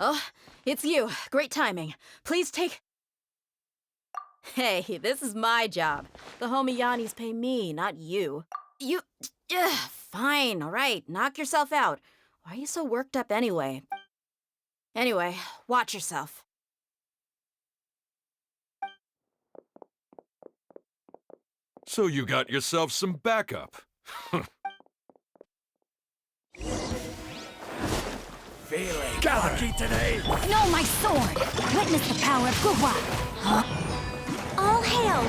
Oh, it's you. Great timing. Please take... Hey, this is my job. The homie Yannis pay me, not you. You... Fine, all right. Knock yourself out. Why are you so worked up anyway? Anyway, watch yourself. So you got yourself some backup. Feeling cocky today? No, my sword! Witness the power of Guhua! Huh? All hail!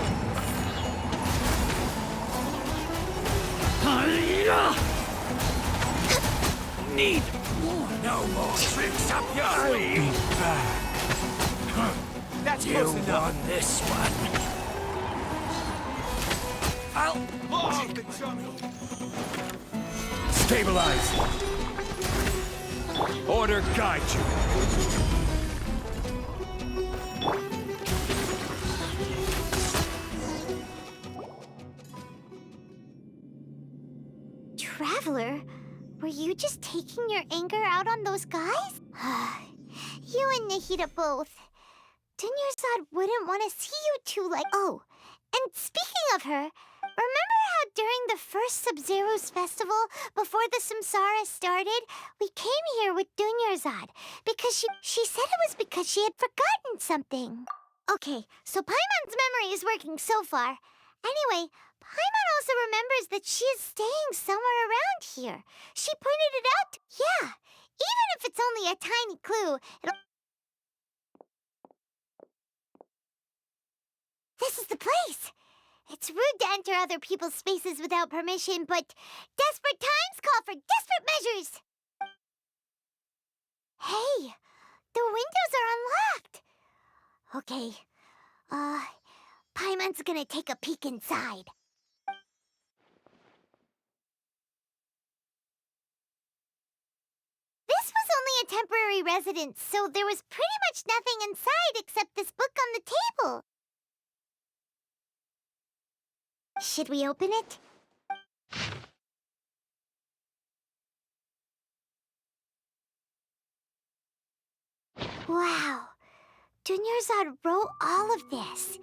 Need more. No more tricks up your sleeve. That's close enough. You won this one. Stabilize. Order guide you. Traveler, were you just taking your anger out on those guys? You and Nahida both. Dunyarzad wouldn't want to see you two like... Oh, and speaking of her, remember how during the first Sabzeruz festival, before the Samsara started, we came here with Dunyarzad because she said it was because she had forgotten something. Okay, so Paimon's memory is working so far. Anyway, Paimon also remembers that she is staying somewhere around here. She pointed it out. Yeah, even if it's only a tiny clue, it'll... This is the place! It's rude to enter other people's spaces without permission, but desperate times call for desperate measures! Hey, the windows are unlocked! Okay, Paimon's gonna take a peek inside. This was only a temporary residence, so there was pretty much nothing inside except this book on the table. Should we open it? Wow, Dunyarzad wrote all of this.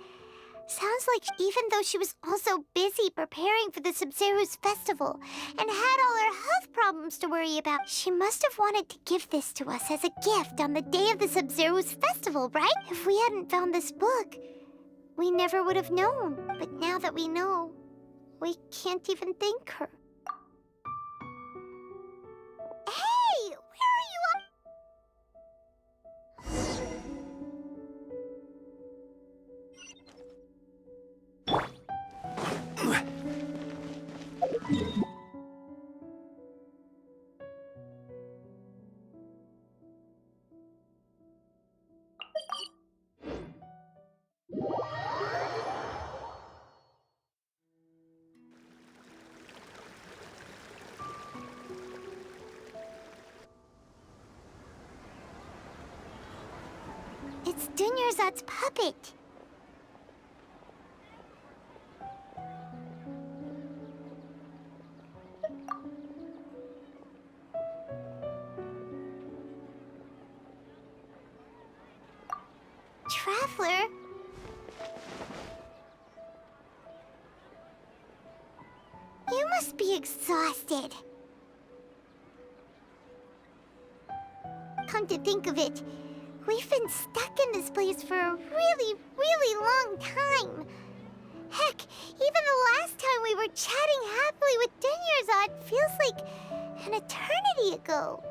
Sounds like even though she was also busy preparing for the Sabzeruz festival and had all her health problems to worry about, she must have wanted to give this to us as a gift on the day of the Sabzeruz festival, right? If we hadn't found this book, we never would have known. But now that we know, we can't even thank her. Hey! Where are you up? It's Dunyarzad's puppet. Traveler? You must be exhausted. Come to think of it, we've been stuck in this place for a really, really long time. Heck, even the last time we were chatting happily with Dunyarzad feels like an eternity ago.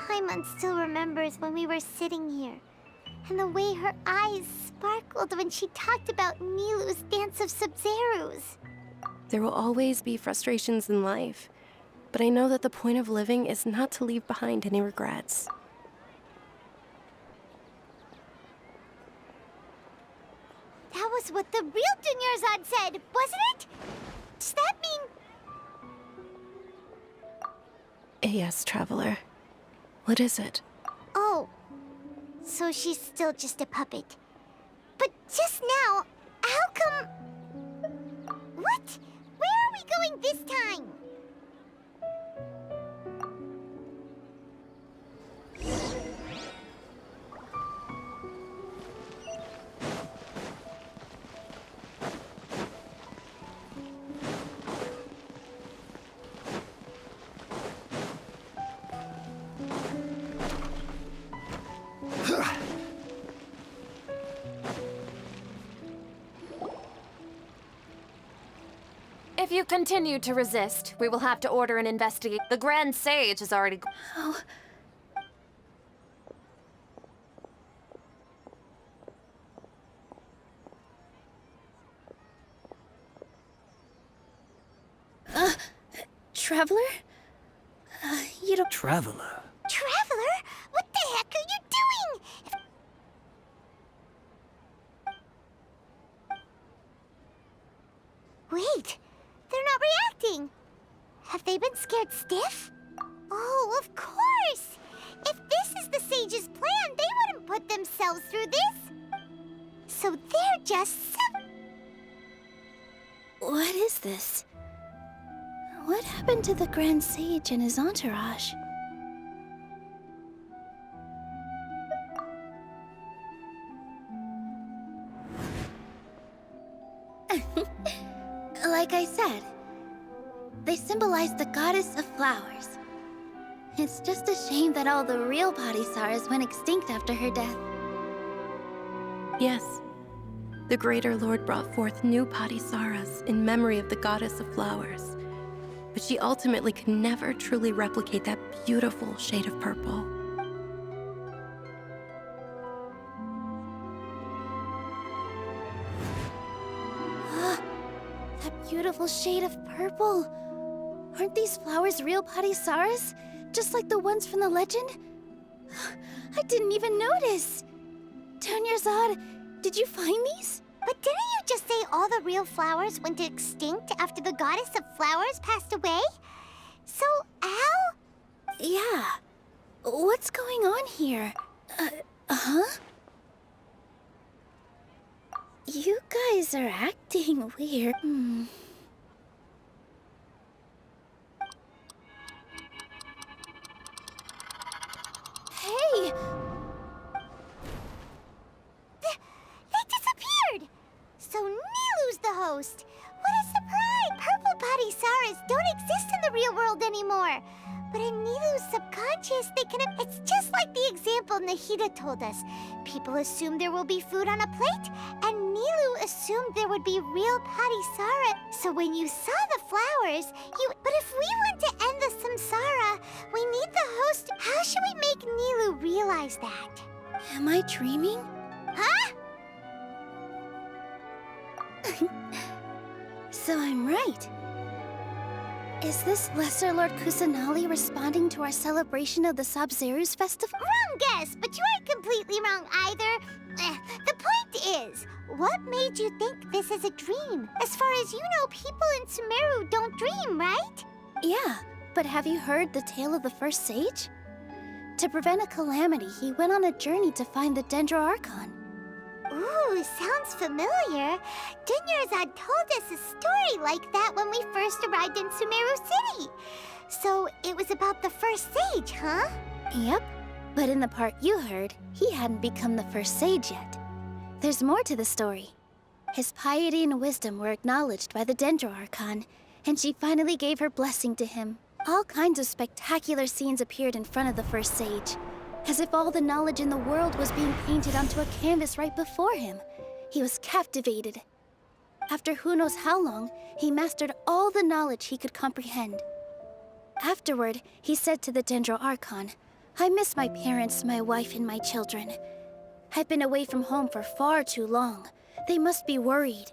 Paimon still remembers when we were sitting here, and the way her eyes sparkled when she talked about Nilu's dance of Sabzeruz. There will always be frustrations in life, but I know that the point of living is not to leave behind any regrets. That was what the real Dunyarzad said, wasn't it? Does that mean... Yes, Traveler. What is it? Oh, so she's still just a puppet. But just now, how come... What? Where are we going this time? If you continue to resist, we will have to order an investigate. The Grand Sage has already... Oh. Traveler? You don't... Traveler. Traveler? What the heck are you doing? Wait, they're not reacting. Have they been scared stiff? Oh, of course! If this is the Sage's plan, they wouldn't put themselves through this. So they're just... What is this? What happened to the Grand Sage and his entourage? Like I said, they symbolize the goddess of flowers. It's just a shame that all the real Padisarahs went extinct after her death. Yes. The Greater Lord brought forth new Padisarahs in memory of the goddess of flowers. But she ultimately could never truly replicate that beautiful shade of purple. That beautiful shade of purple. Aren't these flowers real Padisarahs? Just like the ones from the legend? I didn't even notice. Dunyarzad, did you find these? But didn't you just say all the real flowers went extinct after the goddess of flowers passed away? So, how? Yeah. What's going on here? Huh? You guys are acting weird. Hey! They disappeared! So Nilu's the host. What a surprise! Purple Padisarahs don't exist in the real world anymore. But in Nilu's subconscious, they can... It's just like the example Nahida told us. People assume there will be food on a plate, and Nilu assumed there would be real Padisarah. So when you saw the flowers, you... But if we want to end the samsara, we need the host. How should we make Nilu realize that? Am I dreaming? Huh? So I'm right. Is this Lesser Lord Kusanali responding to our celebration of the Sabzeruz festival? Wrong guess, but you aren't completely wrong either. The point is, what made you think this is a dream? As far as you know, people in Sumeru don't dream, right? Yeah, but have you heard the tale of the first sage? To prevent a calamity, he went on a journey to find the Dendro Archon. Ooh, sounds familiar. Dunyarzad told us a story like that when we first arrived in Sumeru City. So it was about the first sage, huh? Yep, but in the part you heard, he hadn't become the first sage yet. There's more to the story. His piety and wisdom were acknowledged by the Dendro Archon, and she finally gave her blessing to him. All kinds of spectacular scenes appeared in front of the first sage, as if all the knowledge in the world was being painted onto a canvas right before him. He was captivated. After who knows how long, he mastered all the knowledge he could comprehend. Afterward, he said to the Dendro Archon, "I miss my parents, my wife, and my children. I've been away from home for far too long. They must be worried."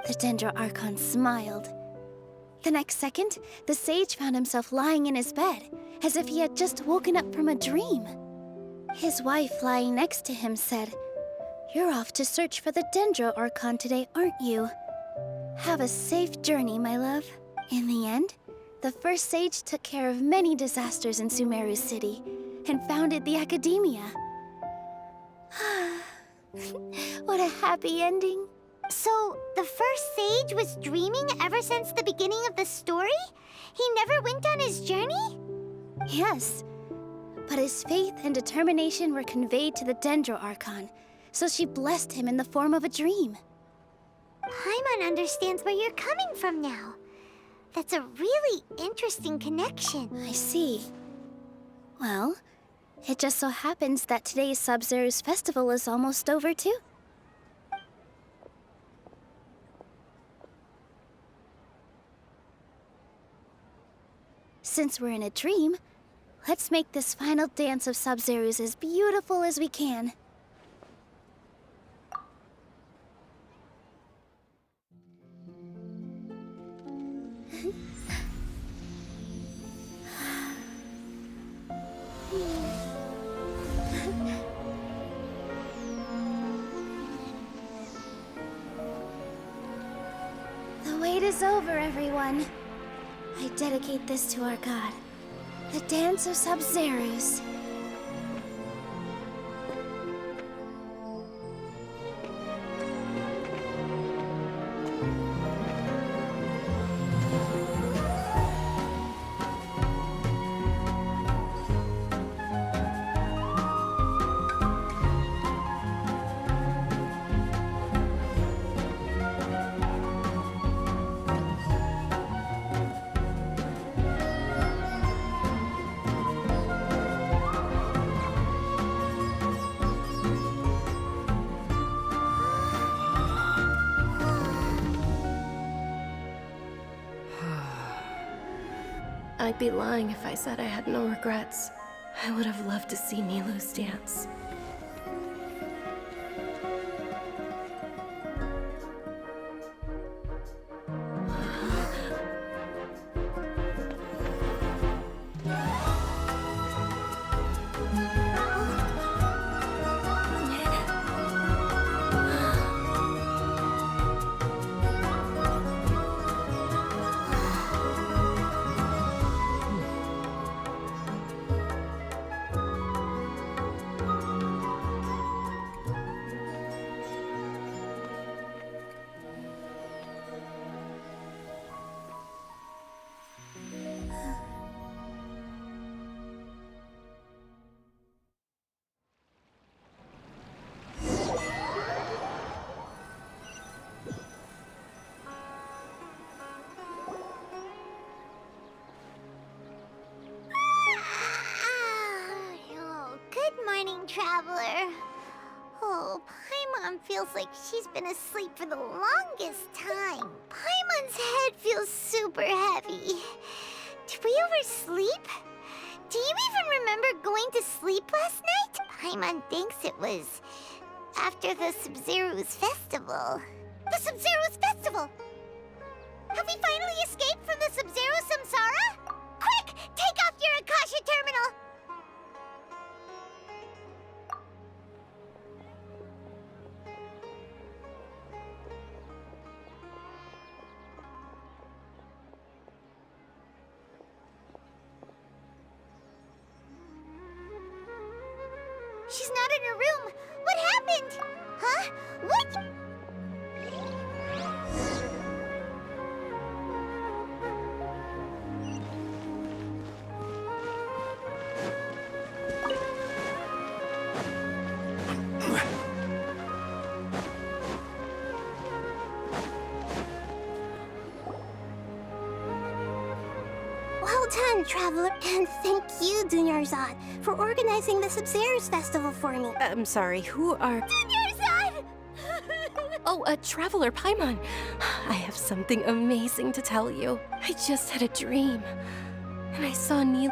The Dendro Archon smiled. The next second, the sage found himself lying in his bed, as if he had just woken up from a dream. His wife, lying next to him, said, You're off to search for the Dendro Archon today, aren't you? Have a safe journey, my love. In the end, the first sage took care of many disasters in Sumeru City and founded the Academia. What a happy ending. So, the first sage was dreaming ever since the beginning of the story? He never went on his journey? Yes, but his faith and determination were conveyed to the Dendro Archon, so she blessed him in the form of a dream. Paimon understands where you're coming from now. That's a really interesting connection. I see. Well, it just so happens that today's Sabzeruz festival is almost over, too. Since we're in a dream, let's make this final dance of Sabzeruz as beautiful as we can. The wait is over, everyone. I dedicate this to our god, the dance of Sabzeruz. I'd be lying if I said I had no regrets. I would have loved to see Nilou's dance. Oh, good morning, traveler. Oh, Paimon feels like she's been asleep for the longest time. Paimon's head feels super heavy. Did we oversleep? Do you even remember going to sleep last night? Paimon thinks it was after the Sabzeruz festival. The Sabzeruz festival! Have we finally escaped from the Sabzeruz samsara? Quick! Take off your Akasha terminal! She's not in her room. What happened? Huh? What? Well done, traveler, and thank you, Dunyarzad, for organizing the Sabzeruz festival for me. I'm sorry, who are... Dunyarzad! Oh, a traveler, Paimon. I have something amazing to tell you. I just had a dream, and I saw Nil...